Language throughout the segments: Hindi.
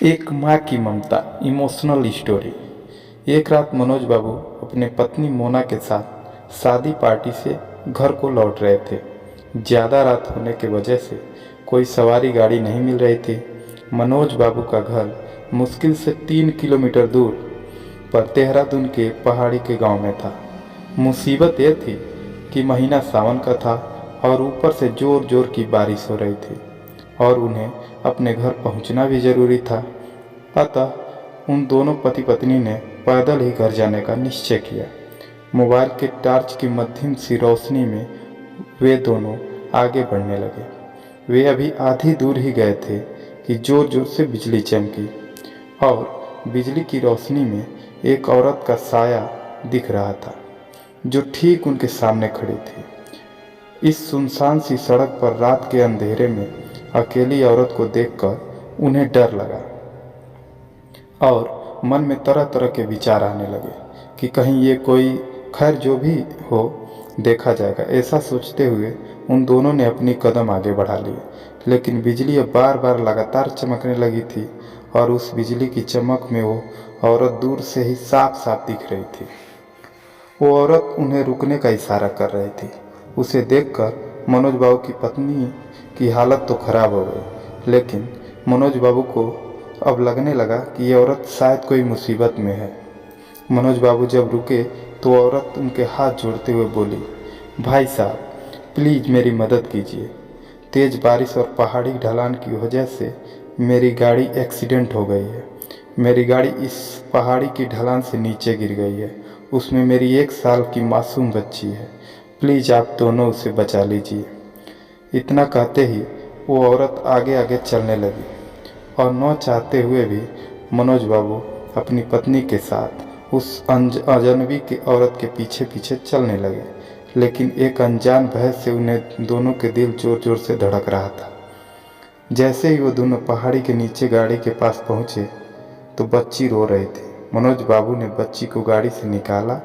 एक माँ की ममता इमोशनल स्टोरी। एक रात मनोज बाबू अपने पत्नी मोना के साथ शादी पार्टी से घर को लौट रहे थे। ज़्यादा रात होने की वजह से कोई सवारी गाड़ी नहीं मिल रही थी। मनोज बाबू का घर मुश्किल से 3 किलोमीटर दूर पर देहरादून के पहाड़ी के गांव में था। मुसीबत यह थी कि महीना सावन का था और ऊपर से जोर जोर की बारिश हो रही थी और उन्हें अपने घर पहुंचना भी जरूरी था। अतः उन दोनों पति पत्नी ने पैदल ही घर जाने का निश्चय किया। मोबाइल के टॉर्च की मध्यम सी रोशनी में वे दोनों आगे बढ़ने लगे। वे अभी आधी दूर ही गए थे कि जोर जोर से बिजली चमकी और बिजली की रोशनी में एक औरत का साया दिख रहा था जो ठीक उनके सामने खड़ी थी। इस सुनसान सी सड़क पर रात के अंधेरे में अकेली औरत को देखकर उन्हें डर लगा और मन में तरह तरह के विचार आने लगे कि कहीं ये कोई, खैर जो भी हो देखा जाएगा। ऐसा सोचते हुए उन दोनों ने अपनी कदम आगे बढ़ा लिए, लेकिन बिजली अब बार बार लगातार चमकने लगी थी और उस बिजली की चमक में वो औरत दूर से ही साफ साफ दिख रही थी। वो औरत उन्हें रुकने का इशारा कर रही थी। उसे देखकर मनोज बाबू की पत्नी की हालत तो खराब हो गई, लेकिन मनोज बाबू को अब लगने लगा कि ये औरत शायद कोई मुसीबत में है। मनोज बाबू जब रुके तो औरत उनके हाथ जोड़ते हुए बोली, भाई साहब प्लीज़ मेरी मदद कीजिए। तेज़ बारिश और पहाड़ी ढलान की वजह से मेरी गाड़ी एक्सीडेंट हो गई है। मेरी गाड़ी इस पहाड़ी की ढलान से नीचे गिर गई है। उसमें मेरी 1 साल की मासूम बच्ची है। प्लीज़ आप दोनों उसे बचा लीजिए। इतना कहते ही वो औरत आगे आगे चलने लगी और न चाहते हुए भी मनोज बाबू अपनी पत्नी के साथ उस अजनबी की औरत के पीछे पीछे चलने लगे, लेकिन एक अनजान भय से उन्हें दोनों के दिल जोर जोर से धड़क रहा था। जैसे ही वो दोनों पहाड़ी के नीचे गाड़ी के पास पहुँचे तो बच्ची रो रही थी। मनोज बाबू ने बच्ची को गाड़ी से निकाला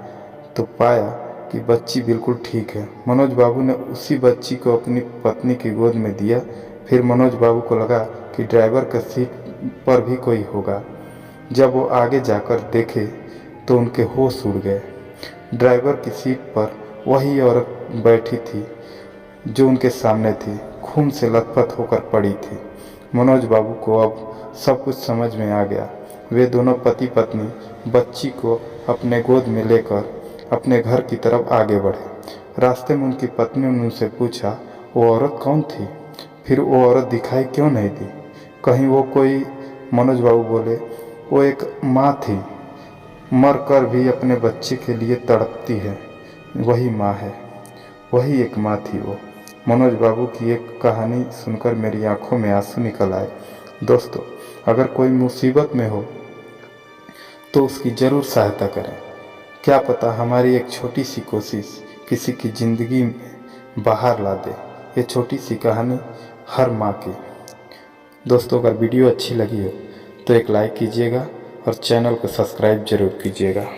तो पाया कि बच्ची बिल्कुल ठीक है। मनोज बाबू ने उसी बच्ची को अपनी पत्नी की गोद में दिया। फिर मनोज बाबू को लगा कि ड्राइवर का सीट पर भी कोई होगा। जब वो आगे जाकर देखे तो उनके होश उड़ गए। ड्राइवर की सीट पर वही औरत बैठी थी जो उनके सामने थी, खून से लथपथ होकर पड़ी थी। मनोज बाबू को अब सब कुछ समझ में आ गया। वे दोनों पति पत्नी बच्ची को अपने गोद में लेकर अपने घर की तरफ आगे बढ़े। रास्ते में उनकी पत्नी ने उनसे पूछा, वो औरत कौन थी? फिर वो औरत दिखाई क्यों नहीं दी? कहीं वो कोई? मनोज बाबू बोले, वो एक माँ थी, मर कर भी अपने बच्चे के लिए तड़पती है। वही माँ है, वही एक माँ थी वो। मनोज बाबू की एक कहानी सुनकर मेरी आंखों में आंसू निकल आए। दोस्तों, अगर कोई मुसीबत में हो तो उसकी ज़रूर सहायता करें। क्या पता हमारी एक छोटी सी कोशिश किसी की ज़िंदगी में बाहर ला दे। ये छोटी सी कहानी हर माँ की। दोस्तों, अगर वीडियो अच्छी लगी हो तो एक लाइक कीजिएगा और चैनल को सब्सक्राइब जरूर कीजिएगा।